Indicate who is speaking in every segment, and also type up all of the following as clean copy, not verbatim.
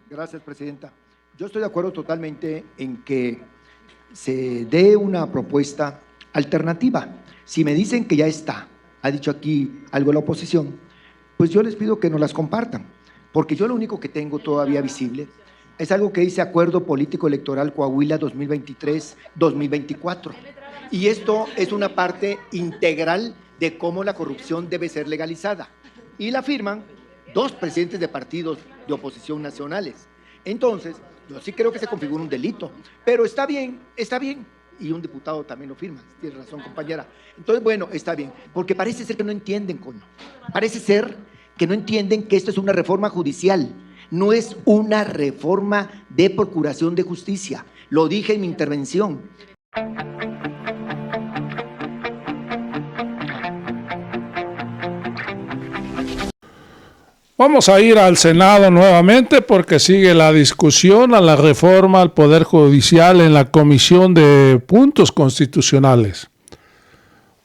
Speaker 1: Gracias, presidenta. Yo estoy de acuerdo totalmente en que se dé una propuesta alternativa. Si me dicen que ya está, ha dicho aquí algo la oposición, pues yo les pido que nos las compartan, porque yo lo único que tengo todavía visible es algo que dice Acuerdo Político Electoral Coahuila 2023-2024. Y esto es una parte integral de cómo la corrupción debe ser legalizada. Y la firman 2 presidentes de partidos de oposición nacionales. Entonces, yo sí creo que se configura un delito, pero está bien, y un diputado también lo firma, tiene razón, compañera. Entonces, bueno, está bien, porque parece ser que no entienden, coño. Parece ser que no entienden que esto es una reforma judicial, no es una reforma de procuración de justicia. Lo dije en mi intervención.
Speaker 2: Vamos a ir al Senado nuevamente porque sigue la discusión a la reforma al Poder Judicial en la Comisión de Puntos Constitucionales.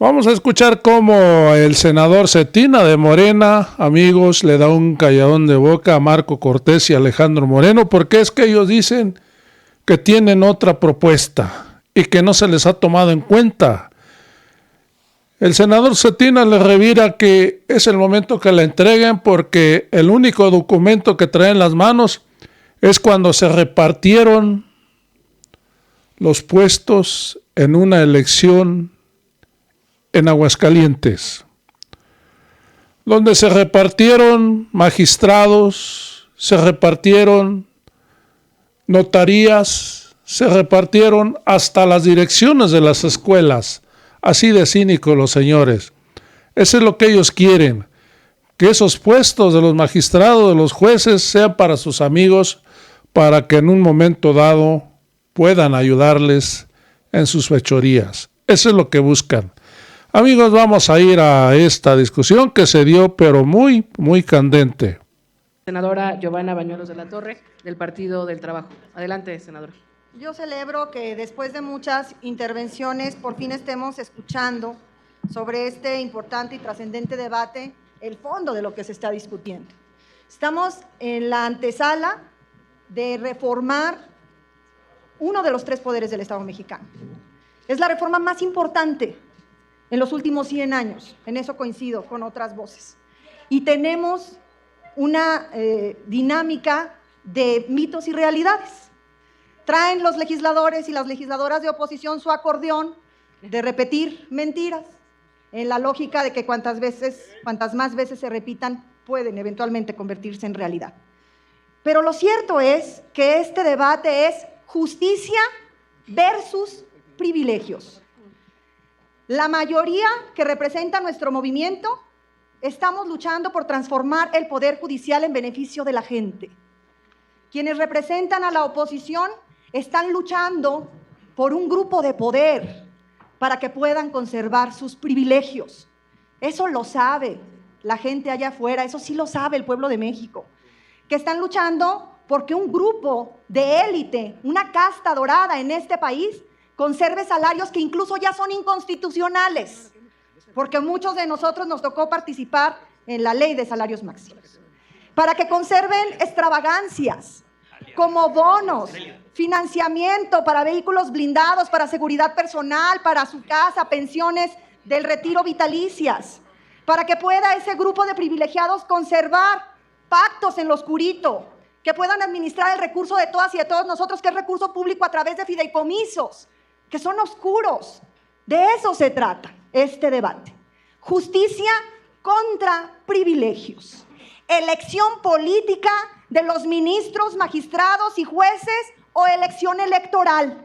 Speaker 2: Vamos a escuchar cómo el senador Cetina de Morena, amigos, le da un calladón de boca a Marco Cortés y Alejandro Moreno, porque es que ellos dicen que tienen otra propuesta y que no se les ha tomado en cuenta. El senador Cetina le revira que es el momento que la entreguen porque el único documento que traen en las manos es cuando se repartieron los puestos en una elección en Aguascalientes, donde se repartieron magistrados, se repartieron notarías, se repartieron hasta las direcciones de las escuelas. Así de cínicos los señores. Eso es lo que ellos quieren, que esos puestos de los magistrados, de los jueces, sean para sus amigos, para que en un momento dado puedan ayudarles en sus fechorías. Eso es lo que buscan. Amigos, vamos a ir a esta discusión que se dio, pero muy, muy candente.
Speaker 3: Senadora Giovanna Bañuelos de la Torre, del Partido del Trabajo. Adelante, senadora.
Speaker 4: Yo celebro que después de muchas intervenciones por fin estemos escuchando sobre este importante y trascendente debate el fondo de lo que se está discutiendo. Estamos en la antesala de reformar uno de los 3 poderes del Estado mexicano. Es la reforma más importante en los últimos 100 años, en eso coincido con otras voces. Y tenemos una dinámica de mitos y realidades. Traen los legisladores y las legisladoras de oposición su acordeón de repetir mentiras, en la lógica de que cuantas más veces se repitan, pueden eventualmente convertirse en realidad. Pero lo cierto es que este debate es justicia versus privilegios. La mayoría que representa nuestro movimiento estamos luchando por transformar el Poder Judicial en beneficio de la gente. Quienes representan a la oposición están luchando por un grupo de poder para que puedan conservar sus privilegios. Eso lo sabe la gente allá afuera, eso sí lo sabe el pueblo de México, que están luchando porque un grupo de élite, una casta dorada en este país, conserve salarios que incluso ya son inconstitucionales, porque muchos de nosotros nos tocó participar en la ley de salarios máximos, para que conserven extravagancias como bonos, financiamiento para vehículos blindados, para seguridad personal, para su casa, pensiones del retiro vitalicias, para que pueda ese grupo de privilegiados conservar pactos en lo oscurito, que puedan administrar el recurso de todas y de todos nosotros, que es recurso público a través de fideicomisos, que son oscuros. De eso se trata este debate. Justicia contra privilegios. Elección política de los ministros, magistrados y jueces o elección electoral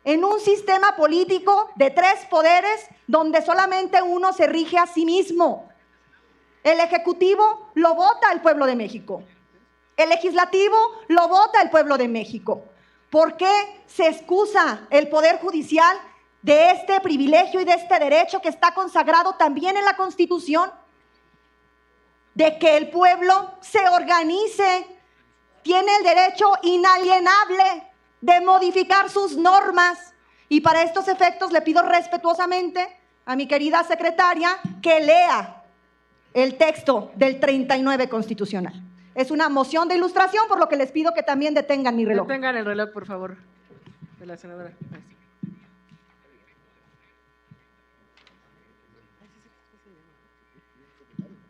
Speaker 4: en un sistema político de 3 poderes donde solamente uno se rige a sí mismo. El Ejecutivo lo vota el pueblo de México. El Legislativo lo vota el pueblo de México. ¿Por qué se excusa el Poder Judicial de este privilegio y de este derecho que está consagrado también en la Constitución? De que el pueblo se organice, tiene el derecho inalienable de modificar sus normas. Y para estos efectos le pido respetuosamente a mi querida secretaria que lea el texto del 39 constitucional, Es una moción de ilustración, por lo que les pido que también detengan mi reloj.
Speaker 3: Detengan el reloj, por favor, de la senadora.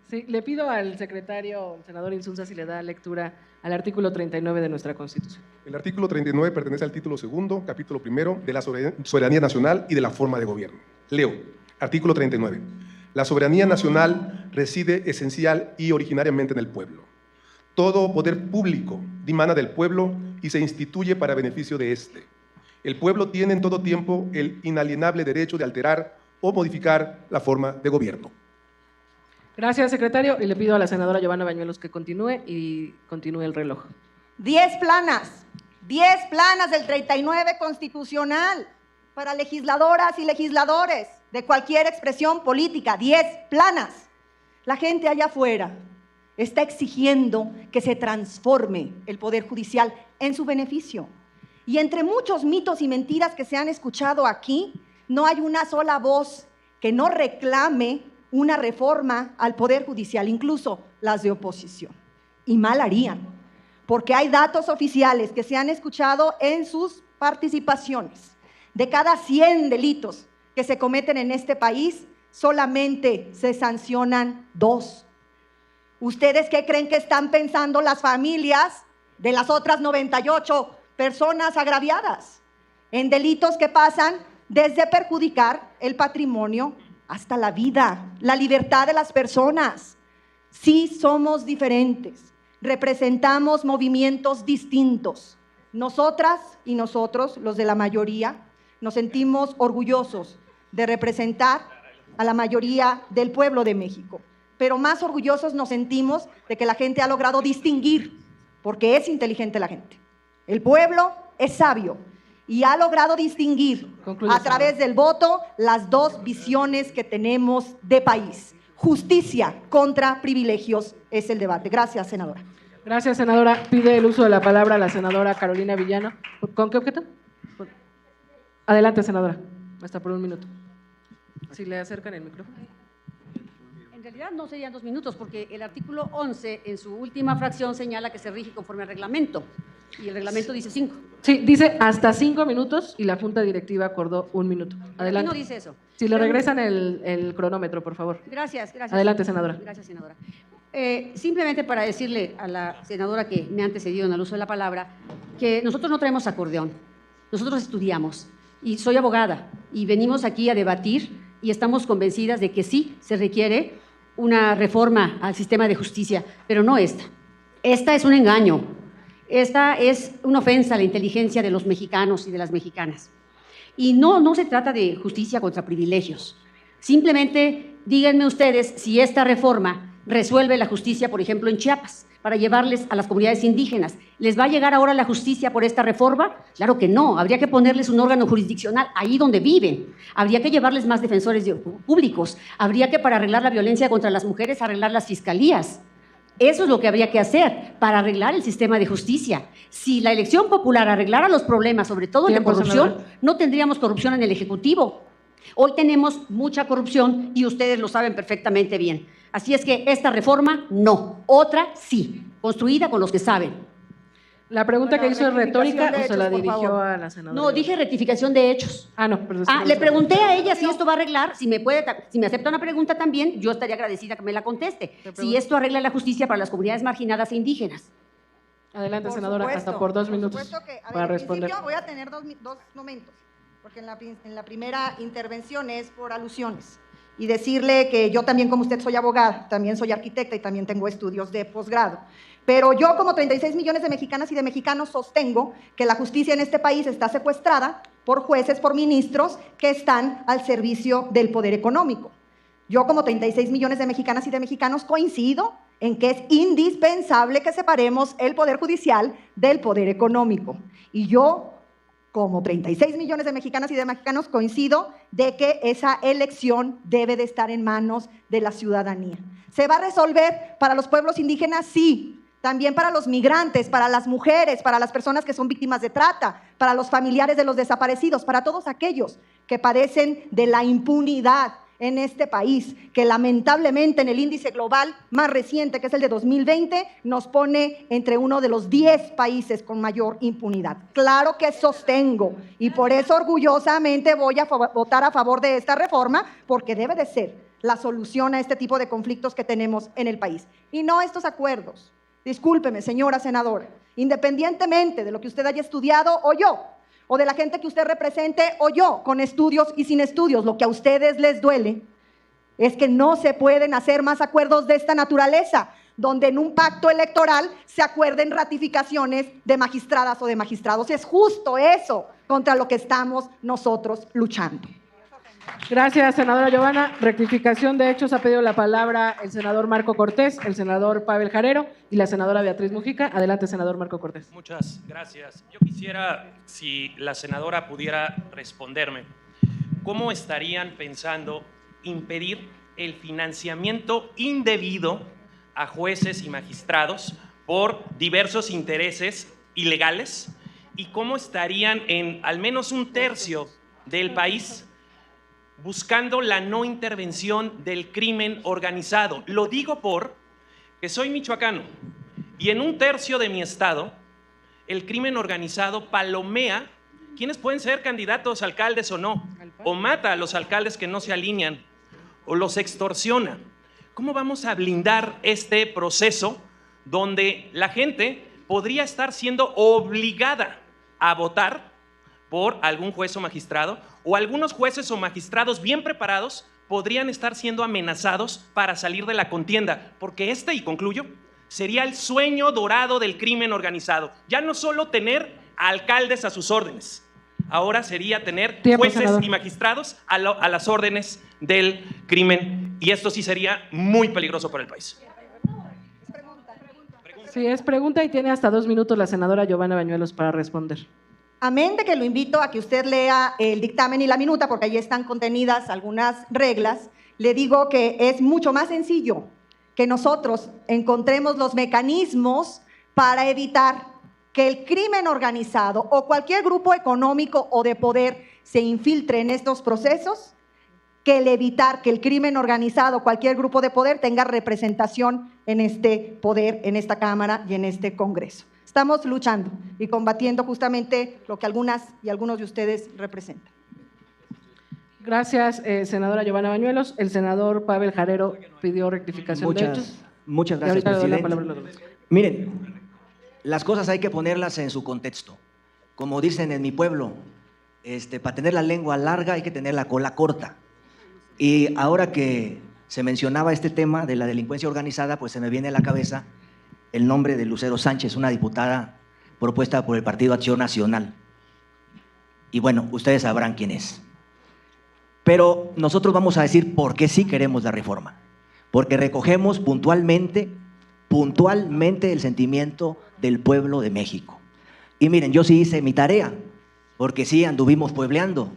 Speaker 3: Sí, le pido al secretario, senador Insunza, si le da lectura al artículo 39 de nuestra Constitución.
Speaker 5: El artículo 39 pertenece al título segundo, capítulo primero, de la soberanía nacional y de la forma de gobierno. Leo, artículo 39. La soberanía nacional reside esencial y originariamente en el pueblo. Todo poder público dimana del pueblo y se instituye para beneficio de éste. El pueblo tiene en todo tiempo el inalienable derecho de alterar o modificar la forma de gobierno.
Speaker 3: Gracias, secretario, y le pido a la senadora Giovanna Bañuelos que continúe y continúe el reloj.
Speaker 4: 10 planas del 39 constitucional para legisladoras y legisladores de cualquier expresión política, 10 planas. La gente allá afuera está exigiendo que se transforme el Poder Judicial en su beneficio. Y entre muchos mitos y mentiras que se han escuchado aquí, no hay una sola voz que no reclame una reforma al Poder Judicial, incluso las de oposición. Y mal harían, porque hay datos oficiales que se han escuchado en sus participaciones. De cada 100 delitos que se cometen en este país, solamente se sancionan 2. ¿Ustedes qué creen que están pensando las familias de las otras 98 personas agraviadas? En delitos que pasan desde perjudicar el patrimonio hasta la vida, la libertad de las personas. Sí somos diferentes, representamos movimientos distintos. Nosotras y nosotros, los de la mayoría, nos sentimos orgullosos de representar a la mayoría del pueblo de México, pero más orgullosos nos sentimos de que la gente ha logrado distinguir, porque es inteligente la gente. El pueblo es sabio y ha logrado distinguir a través del voto las 2 visiones que tenemos de país. Justicia contra privilegios es el debate. Gracias, senadora.
Speaker 3: Gracias, senadora. Pide el uso de la palabra a la senadora Carolina Villano. ¿Con qué objeto? Adelante, senadora. Hasta por 1 minuto. Si le acercan el micrófono.
Speaker 6: En realidad no serían 2 minutos, porque el artículo 11, en su última fracción, señala que se rige conforme al reglamento, y el reglamento dice 5.
Speaker 3: Sí, dice hasta 5 minutos y la Junta Directiva acordó 1 minuto. Adelante.
Speaker 6: Aquí no dice eso.
Speaker 3: Si le regresan el cronómetro, por favor.
Speaker 6: Gracias.
Speaker 3: Adelante, senadora.
Speaker 6: Gracias, senadora. Simplemente para decirle a la senadora que me ha antecedido en el uso de la palabra, que nosotros no traemos acordeón, nosotros estudiamos, y soy abogada, y venimos aquí a debatir, y estamos convencidas de que sí se requiere una reforma al sistema de justicia, pero no esta. Esta es un engaño. Esta es una ofensa a la inteligencia de los mexicanos y de las mexicanas. Y no se trata de justicia contra privilegios. Simplemente díganme ustedes si esta reforma resuelve la justicia, por ejemplo, en Chiapas, para llevarles a las comunidades indígenas. ¿Les va a llegar ahora la justicia por esta reforma? Claro que no. Habría que ponerles un órgano jurisdiccional ahí donde viven. Habría que llevarles más defensores públicos. Habría que, para arreglar la violencia contra las mujeres, arreglar las fiscalías. Eso es lo que habría que hacer para arreglar el sistema de justicia. Si la elección popular arreglara los problemas, sobre todo el de corrupción, no tendríamos corrupción en el Ejecutivo. Hoy tenemos mucha corrupción y ustedes lo saben perfectamente bien. Así es que esta reforma, no. Otra, sí. Construida con los que saben.
Speaker 3: La pregunta que hizo es retórica o se la dirigió a la senadora.
Speaker 6: No, dije rectificación de hechos. Le pregunté a ella si esto va a arreglar, si me acepta una pregunta también, yo estaría agradecida que me la conteste. Si esto arregla la justicia para las comunidades marginadas e indígenas.
Speaker 3: Adelante, senadora, hasta por 2 minutos para responder.
Speaker 4: Voy a tener dos momentos, porque en la primera intervención es por alusiones. Y decirle que yo también, como usted, soy abogada, también soy arquitecta y también tengo estudios de posgrado. Pero yo, como 36 millones de mexicanas y de mexicanos, sostengo que la justicia en este país está secuestrada por jueces, por ministros que están al servicio del poder económico. Yo, como 36 millones de mexicanas y de mexicanos, coincido en que es indispensable que separemos el poder judicial del poder económico. Y yo, como 36 millones de mexicanas y de mexicanos, coincido de que esa elección debe de estar en manos de la ciudadanía. ¿Se va a resolver para los pueblos indígenas? Sí. También para los migrantes, para las mujeres, para las personas que son víctimas de trata, para los familiares de los desaparecidos, para todos aquellos que padecen de la impunidad en este país, que lamentablemente en el índice global más reciente, que es el de 2020, nos pone entre uno de los 10 países con mayor impunidad. Claro que sostengo, y por eso orgullosamente voy a votar a favor de esta reforma, porque debe de ser la solución a este tipo de conflictos que tenemos en el país. Y no estos acuerdos. Discúlpeme, señora senadora, independientemente de lo que usted haya estudiado o yo, o de la gente que usted represente o yo, con estudios y sin estudios, lo que a ustedes les duele es que no se pueden hacer más acuerdos de esta naturaleza, donde en un pacto electoral se acuerden ratificaciones de magistradas o de magistrados. Es justo eso contra lo que estamos nosotros luchando.
Speaker 3: Gracias, senadora Giovanna. Rectificación de hechos, ha pedido la palabra el senador Marco Cortés, el senador Pavel Jarero y la senadora Beatriz Mujica. Adelante, senador Marco Cortés.
Speaker 7: Muchas gracias. Yo quisiera, si la senadora pudiera responderme, ¿cómo estarían pensando impedir el financiamiento indebido a jueces y magistrados por diversos intereses ilegales? ¿Y cómo estarían en al menos un tercio del país buscando la no intervención del crimen organizado? Lo digo porque soy michoacano y en un tercio de mi estado el crimen organizado palomea quienes pueden ser candidatos, alcaldes o no, o mata a los alcaldes que no se alinean, o los extorsiona. ¿Cómo vamos a blindar este proceso donde la gente podría estar siendo obligada a votar por algún juez o magistrado, o algunos jueces o magistrados bien preparados podrían estar siendo amenazados para salir de la contienda? Porque y concluyo, sería el sueño dorado del crimen organizado. Ya no solo tener alcaldes a sus órdenes, ahora sería tener jueces
Speaker 3: senador.
Speaker 7: y magistrados a las órdenes del crimen, y esto sí sería muy peligroso para el país.
Speaker 3: Sí, es pregunta y tiene hasta 2 minutos la senadora Giovanna Bañuelos para responder.
Speaker 4: Amén de que lo invito a que usted lea el dictamen y la minuta, porque allí están contenidas algunas reglas, le digo que es mucho más sencillo que nosotros encontremos los mecanismos para evitar que el crimen organizado o cualquier grupo económico o de poder se infiltre en estos procesos, que el evitar que el crimen organizado, cualquier grupo de poder, tenga representación en este poder, en esta Cámara y en este Congreso. Estamos luchando y combatiendo justamente lo que algunas y algunos de ustedes representan.
Speaker 3: Gracias, senadora Giovanna Bañuelos. El senador Pavel Jarero pidió rectificación de hechos.
Speaker 8: Muchas
Speaker 3: Y
Speaker 8: gracias,
Speaker 3: ahorita le doy la
Speaker 8: presidente.
Speaker 3: palabra a los demás.
Speaker 8: Miren, las cosas hay que ponerlas en su contexto. Como dicen en mi pueblo, para tener la lengua larga hay que tener la cola corta. Y ahora que se mencionaba este tema de la delincuencia organizada, pues se me viene a la cabeza el nombre de Lucero Sánchez, una diputada propuesta por el Partido Acción Nacional. Y bueno, ustedes sabrán quién es. Pero nosotros vamos a decir por qué sí queremos la reforma. Porque recogemos puntualmente el sentimiento del pueblo de México. Y miren, yo sí hice mi tarea, porque sí anduvimos puebleando.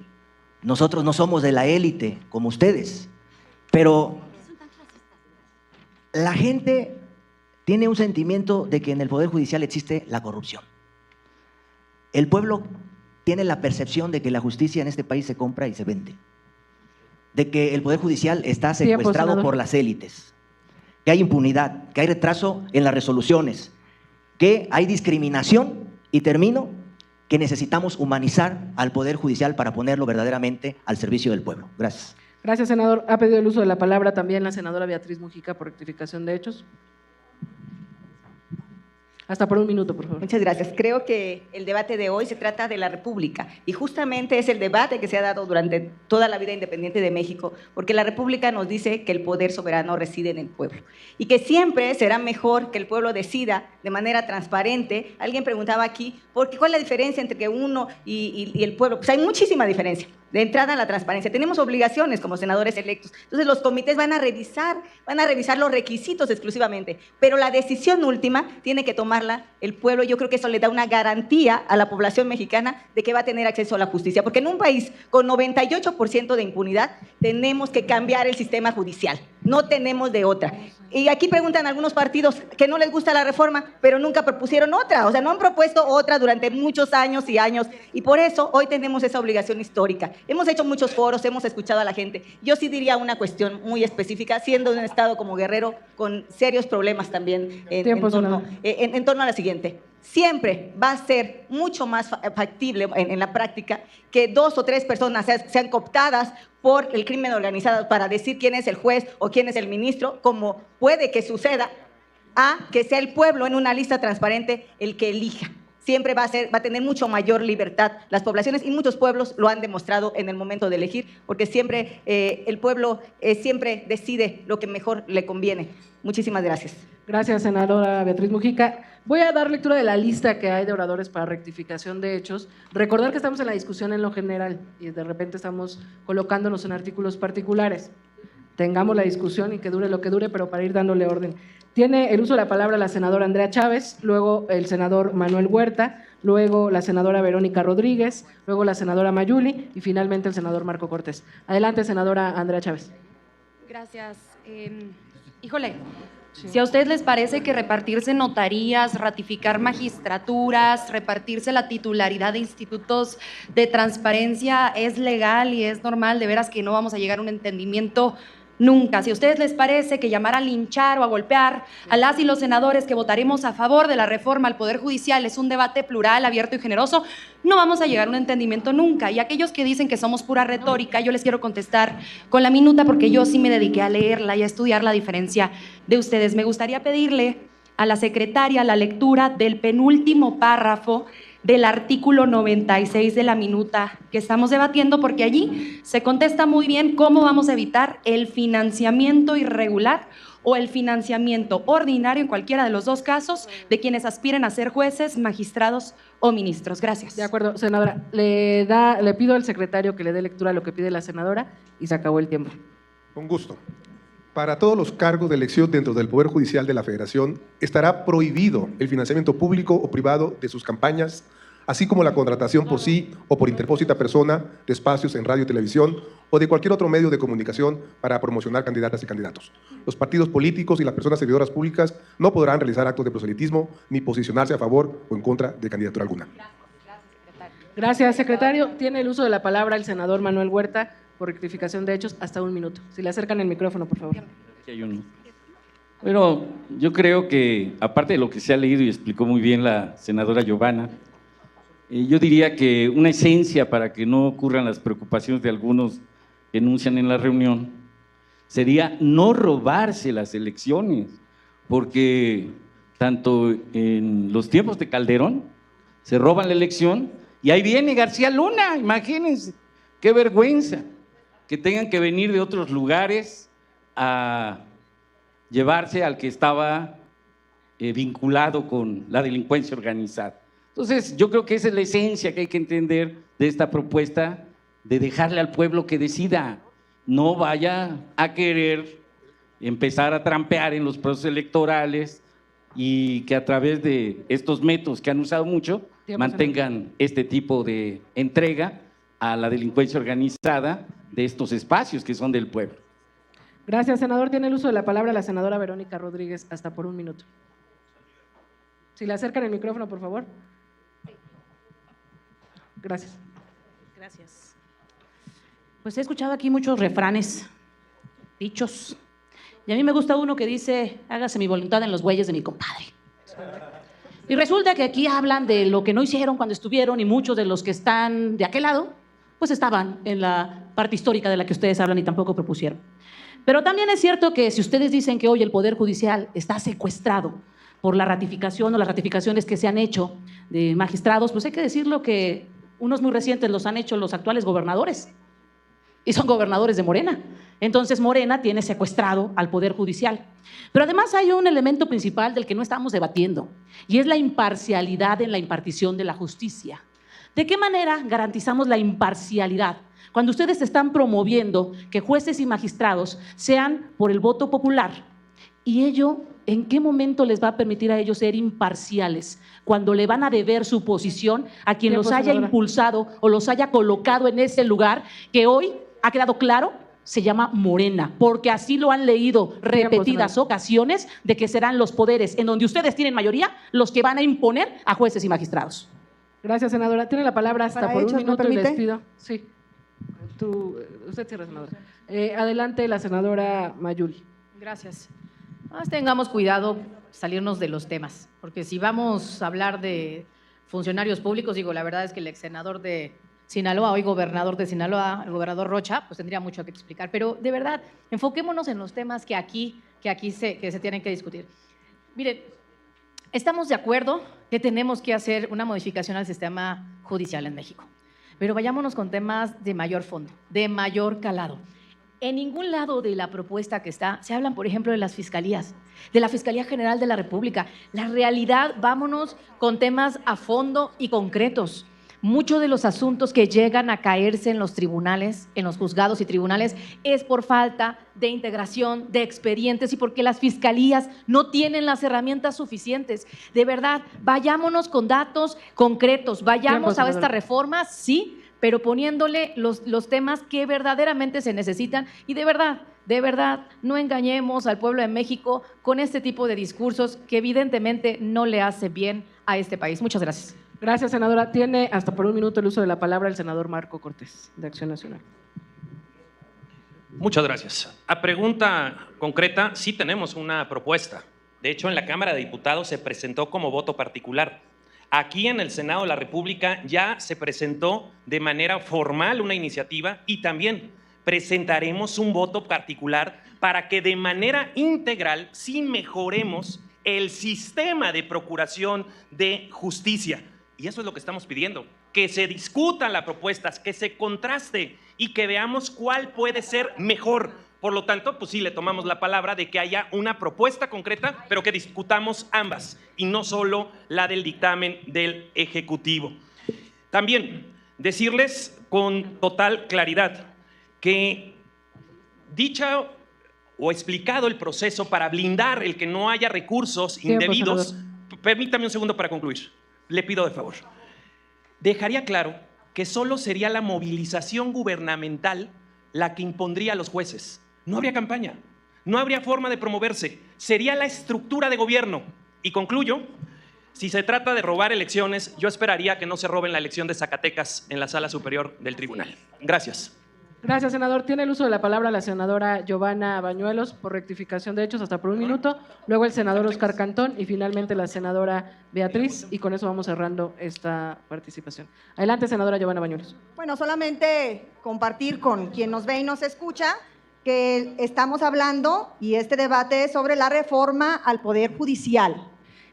Speaker 8: Nosotros no somos de la élite como ustedes, pero la gente tiene un sentimiento de que en el Poder Judicial existe la corrupción. El pueblo tiene la percepción de que la justicia en este país se compra y se vende, de que el Poder Judicial está secuestrado por las élites, que hay impunidad, que hay retraso en las resoluciones, que hay discriminación, y termino, que necesitamos humanizar al Poder Judicial para ponerlo verdaderamente al servicio del pueblo. Gracias.
Speaker 3: Gracias, senador. Ha pedido el uso de la palabra también la senadora Beatriz Mujica por rectificación de hechos. Hasta por 1 minuto, por favor.
Speaker 9: Muchas gracias. Creo que el debate de hoy se trata de la República y justamente es el debate que se ha dado durante toda la vida independiente de México, porque la República nos dice que el poder soberano reside en el pueblo y que siempre será mejor que el pueblo decida de manera transparente. Alguien preguntaba aquí, ¿cuál es la diferencia entre que uno y el pueblo? Pues hay muchísima diferencia. De entrada, la transparencia. Tenemos obligaciones como senadores electos. Entonces, los comités van a revisar los requisitos exclusivamente, pero la decisión última tiene que tomarla el pueblo. Yo creo que eso le da una garantía a la población mexicana de que va a tener acceso a la justicia, porque en un país con 98% de impunidad tenemos que cambiar el sistema judicial. No tenemos de otra. Y aquí preguntan algunos partidos que no les gusta la reforma, pero nunca propusieron otra. O sea, no han propuesto otra durante muchos años y años. Y por eso hoy tenemos esa obligación histórica. Hemos hecho muchos foros, hemos escuchado a la gente. Yo sí diría una cuestión muy específica, siendo un estado como Guerrero con serios problemas también en torno a la siguiente. Siempre va a ser mucho más factible en la práctica que 2 o 3 personas sean cooptadas por el crimen organizado para decir quién es el juez o quién es el ministro, como puede que suceda, a que sea el pueblo en una lista transparente el que elija. Siempre va a tener mucho mayor libertad las poblaciones, y muchos pueblos lo han demostrado en el momento de elegir, porque siempre el pueblo siempre decide lo que mejor le conviene. Muchísimas gracias.
Speaker 3: Gracias, senadora Beatriz Mujica. Voy a dar lectura de la lista que hay de oradores para rectificación de hechos. Recordar que estamos en la discusión en lo general y de repente estamos colocándonos en artículos particulares. Tengamos la discusión y que dure lo que dure, pero para ir dándole orden. Tiene el uso de la palabra la senadora Andrea Chávez, luego el senador Manuel Huerta, luego la senadora Verónica Rodríguez, luego la senadora Mayuli y finalmente el senador Marco Cortés. Adelante, senadora Andrea Chávez.
Speaker 10: Gracias. Híjole, si a ustedes les parece que repartirse notarías, ratificar magistraturas, repartirse la titularidad de institutos de transparencia es legal y es normal, de veras que no vamos a llegar a un entendimiento nunca. Si a ustedes les parece que llamar a linchar o a golpear a las y los senadores que votaremos a favor de la reforma al Poder Judicial es un debate plural, abierto y generoso, no vamos a llegar a un entendimiento nunca. Y aquellos que dicen que somos pura retórica, yo les quiero contestar con la minuta, porque yo sí me dediqué a leerla y a estudiar la diferencia de ustedes. Me gustaría pedirle a la secretaria la lectura del penúltimo párrafo del artículo 96 de la minuta que estamos debatiendo, porque allí se contesta muy bien cómo vamos a evitar el financiamiento irregular o el financiamiento ordinario, en cualquiera de los dos casos, de quienes aspiren a ser jueces, magistrados o ministros. Gracias.
Speaker 3: De acuerdo, senadora. Le pido al secretario que le dé lectura a lo que pide la senadora y se acabó el tiempo.
Speaker 5: Con gusto. Para todos los cargos de elección dentro del Poder Judicial de la Federación, estará prohibido el financiamiento público o privado de sus campañas, así como la contratación por sí o por interpósita persona de espacios en radio y televisión o de cualquier otro medio de comunicación para promocionar candidatas y candidatos. Los partidos políticos y las personas servidoras públicas no podrán realizar actos de proselitismo ni posicionarse a favor o en contra de candidatura alguna.
Speaker 3: Gracias, secretario. Tiene el uso de la palabra el senador Manuel Huerta por rectificación de hechos, hasta 1 minuto. Si le acercan el micrófono, por favor.
Speaker 11: Bueno, yo creo que, aparte de lo que se ha leído y explicó muy bien la senadora Giovanna, yo diría que una esencia para que no ocurran las preocupaciones de algunos que enuncian en la reunión sería no robarse las elecciones, porque tanto en los tiempos de Calderón se roban la elección y ahí viene García Luna, imagínense, qué vergüenza que tengan que venir de otros lugares a llevarse al que estaba vinculado con la delincuencia organizada. Entonces, yo creo que esa es la esencia que hay que entender de esta propuesta, de dejarle al pueblo que decida, no vaya a querer empezar a trampear en los procesos electorales y que a través de estos métodos que han usado mucho, mantengan este tipo de entrega a la delincuencia organizada de estos espacios que son del pueblo.
Speaker 3: Gracias, senador. Tiene el uso de la palabra la senadora Verónica Rodríguez, hasta por 1 minuto. Si le acercan el micrófono, por favor. Gracias.
Speaker 12: Gracias. Pues he escuchado aquí muchos refranes, dichos, y a mí me gusta uno que dice: hágase mi voluntad en los bueyes de mi compadre. Y resulta que aquí hablan de lo que no hicieron cuando estuvieron, y muchos de los que están de aquel lado pues estaban en la parte histórica de la que ustedes hablan y tampoco propusieron. Pero también es cierto que si ustedes dicen que hoy el Poder Judicial está secuestrado por la ratificación o las ratificaciones que se han hecho de magistrados, pues hay que decirlo que unos muy recientes los han hecho los actuales gobernadores, y son gobernadores de Morena. Entonces Morena tiene secuestrado al Poder Judicial. Pero además hay un elemento principal del que no estamos debatiendo, y es la imparcialidad en la impartición de la justicia. ¿De qué manera garantizamos la imparcialidad cuando ustedes están promoviendo que jueces y magistrados sean por el voto popular? ¿Y ello en qué momento les va a permitir a ellos ser imparciales cuando le van a deber su posición a quien los haya impulsado o los haya colocado en ese lugar que hoy ha quedado claro se llama Morena, porque así lo han leído repetidas ocasiones de que serán los poderes en donde ustedes tienen mayoría los que van a imponer a jueces y magistrados.
Speaker 3: Gracias, senadora. Tiene la palabra hasta
Speaker 4: Para
Speaker 3: por
Speaker 4: hechos,
Speaker 3: un
Speaker 4: ¿me
Speaker 3: minuto y les
Speaker 4: permite?
Speaker 3: pido. Sí. Usted cierra, senadora. Adelante, la senadora Mayuli.
Speaker 13: Gracias. Más tengamos cuidado salirnos de los temas, porque si vamos a hablar de funcionarios públicos, digo, la verdad es que el ex senador de Sinaloa, hoy gobernador de Sinaloa, el gobernador Rocha, pues tendría mucho que explicar. Pero de verdad, enfoquémonos en los temas que aquí se tienen que discutir. Miren, estamos de acuerdo que tenemos que hacer una modificación al sistema judicial en México, pero vayámonos con temas de mayor fondo, de mayor calado. En ningún lado de la propuesta que está se hablan, por ejemplo, de las fiscalías, de la Fiscalía General de la República. La realidad, vámonos con temas a fondo y concretos. Muchos de los asuntos que llegan a caerse en los tribunales, en los juzgados y tribunales, es por falta de integración de expedientes y porque las fiscalías no tienen las herramientas suficientes. De verdad, vayámonos con datos concretos, vayamos a esta reforma, sí, pero poniéndole los temas que verdaderamente se necesitan y de verdad, no engañemos al pueblo de México con este tipo de discursos que evidentemente no le hace bien a este país. Muchas gracias.
Speaker 3: Gracias, senadora. Tiene hasta por un minuto el uso de la palabra el senador Marco Cortés, de Acción Nacional.
Speaker 7: Muchas gracias. A pregunta concreta, sí tenemos una propuesta. De hecho, en la Cámara de Diputados se presentó como voto particular. Aquí en el Senado de la República ya se presentó de manera formal una iniciativa y también presentaremos un voto particular para que de manera integral sí mejoremos el sistema de procuración de justicia. Y eso es lo que estamos pidiendo, que se discutan las propuestas, que se contraste y que veamos cuál puede ser mejor. Por lo tanto, pues sí, le tomamos la palabra de que haya una propuesta concreta, pero que discutamos ambas y no solo la del dictamen del Ejecutivo. También decirles con total claridad que dicha o explicado el proceso para blindar el que no haya recursos indebidos, permítame un segundo para concluir. Le pido de favor. Dejaría claro que solo sería la movilización gubernamental la que impondría a los jueces. No habría campaña, no habría forma de promoverse, sería la estructura de gobierno. Y concluyo, si se trata de robar elecciones, yo esperaría que no se roben la elección de Zacatecas en la sala superior del tribunal. Gracias.
Speaker 3: Gracias, senador. Tiene el uso de la palabra la senadora Giovanna Bañuelos por rectificación de hechos hasta por un minuto, luego el senador Oscar Cantón y finalmente la senadora Beatriz, y con eso vamos cerrando esta participación. Adelante, senadora Giovanna Bañuelos.
Speaker 4: Bueno, solamente compartir con quien nos ve y nos escucha que estamos hablando y este debate es sobre la reforma al Poder Judicial.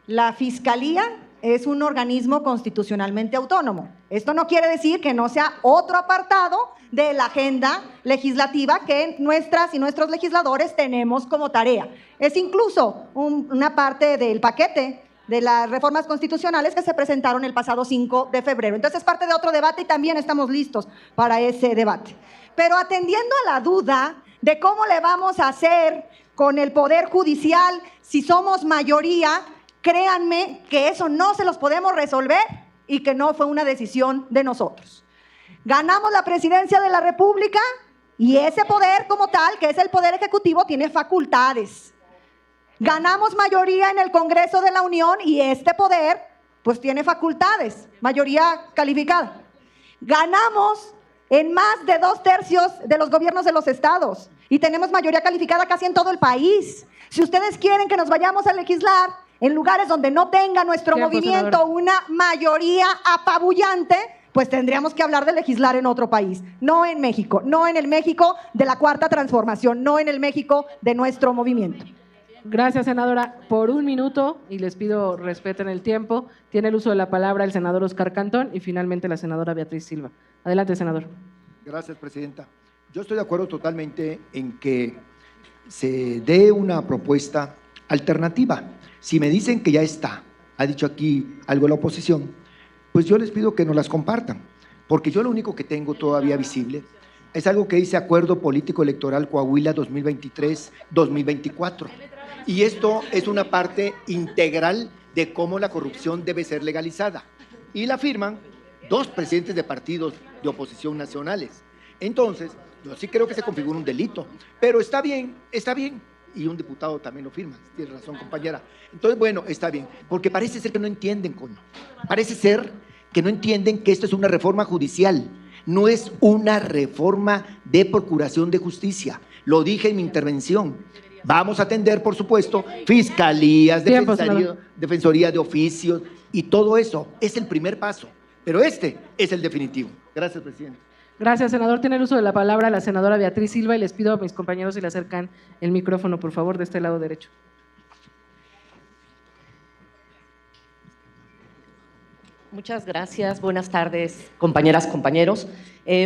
Speaker 4: La Fiscalía es un organismo constitucionalmente autónomo. Esto no quiere decir que no sea otro apartado de la agenda legislativa que nuestras y nuestros legisladores tenemos como tarea. Es incluso una parte del paquete de las reformas constitucionales que se presentaron el pasado 5 de febrero. Entonces es parte de otro debate y también estamos listos para ese debate. Pero atendiendo a la duda de cómo le vamos a hacer con el Poder Judicial si somos mayoría, créanme que eso no se los podemos resolver y que no fue una decisión de nosotros. Ganamos la presidencia de la República y ese poder como tal, que es el Poder Ejecutivo, tiene facultades. Ganamos mayoría en el Congreso de la Unión y este poder pues tiene facultades, mayoría calificada. Ganamos en más de 2/3 de los gobiernos de los estados y tenemos mayoría calificada casi en todo el país. Si ustedes quieren que nos vayamos a legislar en lugares donde no tenga nuestro movimiento una mayoría apabullante, pues tendríamos que hablar de legislar en otro país, no en México, no en el México de la Cuarta Transformación, no en el México de nuestro movimiento.
Speaker 3: Gracias, senadora. Por un minuto, y les pido respeten el tiempo, tiene el uso de la palabra el senador Oscar Cantón y finalmente la senadora Beatriz Silva. Adelante, senador.
Speaker 1: Gracias, presidenta. Yo estoy de acuerdo totalmente en que se dé una propuesta alternativa. Si me dicen que ya está, ha dicho aquí algo la oposición, pues yo les pido que nos las compartan, porque yo lo único que tengo todavía visible es algo que dice Acuerdo Político Electoral Coahuila 2023-2024. Y esto es una parte integral de cómo la corrupción debe ser legalizada. Y la firman 2 presidentes de partidos de oposición nacionales. Entonces, yo sí creo que se configura un delito, pero está bien, y un diputado también lo firma, tiene razón, compañera. Entonces, bueno, está bien, porque parece ser que no entienden, coño. Parece ser que no entienden que esto es una reforma judicial, no es una reforma de procuración de justicia. Lo dije en mi intervención. Vamos a atender, por supuesto, fiscalías, defensoría de oficios y todo eso. Es el primer paso, pero este es el definitivo. Gracias, presidente.
Speaker 3: Gracias, senador. Tiene el uso de la palabra la senadora Beatriz Silva y les pido a mis compañeros si le acercan el micrófono, por favor, de este lado derecho.
Speaker 14: Muchas gracias. Buenas tardes, compañeras, compañeros.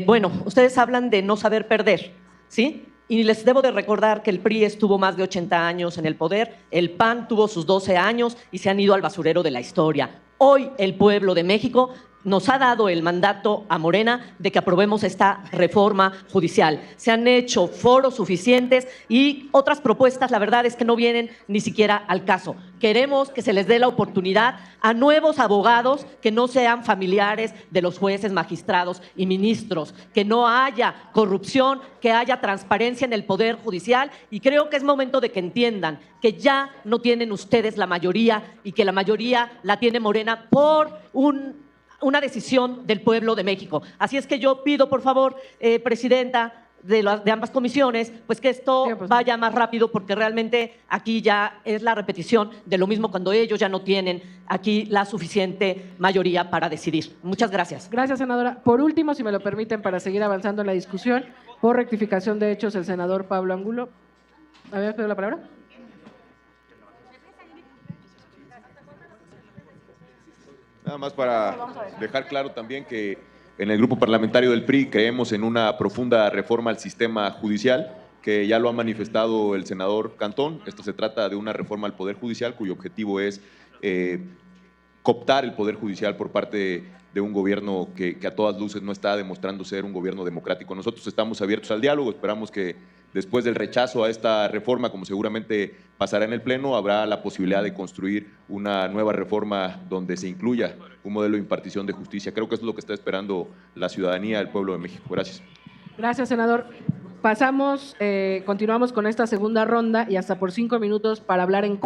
Speaker 14: Bueno, ustedes hablan de no saber perder, ¿sí? Y les debo de recordar que el PRI estuvo más de 80 años en el poder, el PAN tuvo sus 12 años y se han ido al basurero de la historia. Hoy el pueblo de México nos ha dado el mandato a Morena de que aprobemos esta reforma judicial. Se han hecho foros suficientes y otras propuestas, la verdad es que no vienen ni siquiera al caso. Queremos que se les dé la oportunidad a nuevos abogados que no sean familiares de los jueces, magistrados y ministros, que no haya corrupción, que haya transparencia en el Poder Judicial, y creo que es momento de que entiendan que ya no tienen ustedes la mayoría y que la mayoría la tiene Morena por una decisión del pueblo de México. Así es que yo pido, por favor, presidenta de ambas comisiones, pues que esto vaya más rápido, porque realmente aquí ya es la repetición de lo mismo cuando ellos ya no tienen aquí la suficiente mayoría para decidir. Muchas gracias.
Speaker 3: Gracias, senadora. Por último, si me lo permiten, para seguir avanzando en la discusión, por rectificación de hechos, el senador Pablo Angulo. ¿Habías pedido la palabra?
Speaker 15: Nada más para dejar claro también que en el grupo parlamentario del PRI creemos en una profunda reforma al sistema judicial, que ya lo ha manifestado el senador Cantón. Esto se trata de una reforma al Poder Judicial cuyo objetivo es cooptar el Poder Judicial por parte de un gobierno que a todas luces no está demostrando ser un gobierno democrático. Nosotros estamos abiertos al diálogo, esperamos que después del rechazo a esta reforma, como seguramente pasará en el Pleno, habrá la posibilidad de construir una nueva reforma donde se incluya un modelo de impartición de justicia. Creo que eso es lo que está esperando la ciudadanía del pueblo de México. Gracias.
Speaker 3: Gracias, senador. Continuamos con esta segunda ronda y hasta por 5 minutos para hablar en...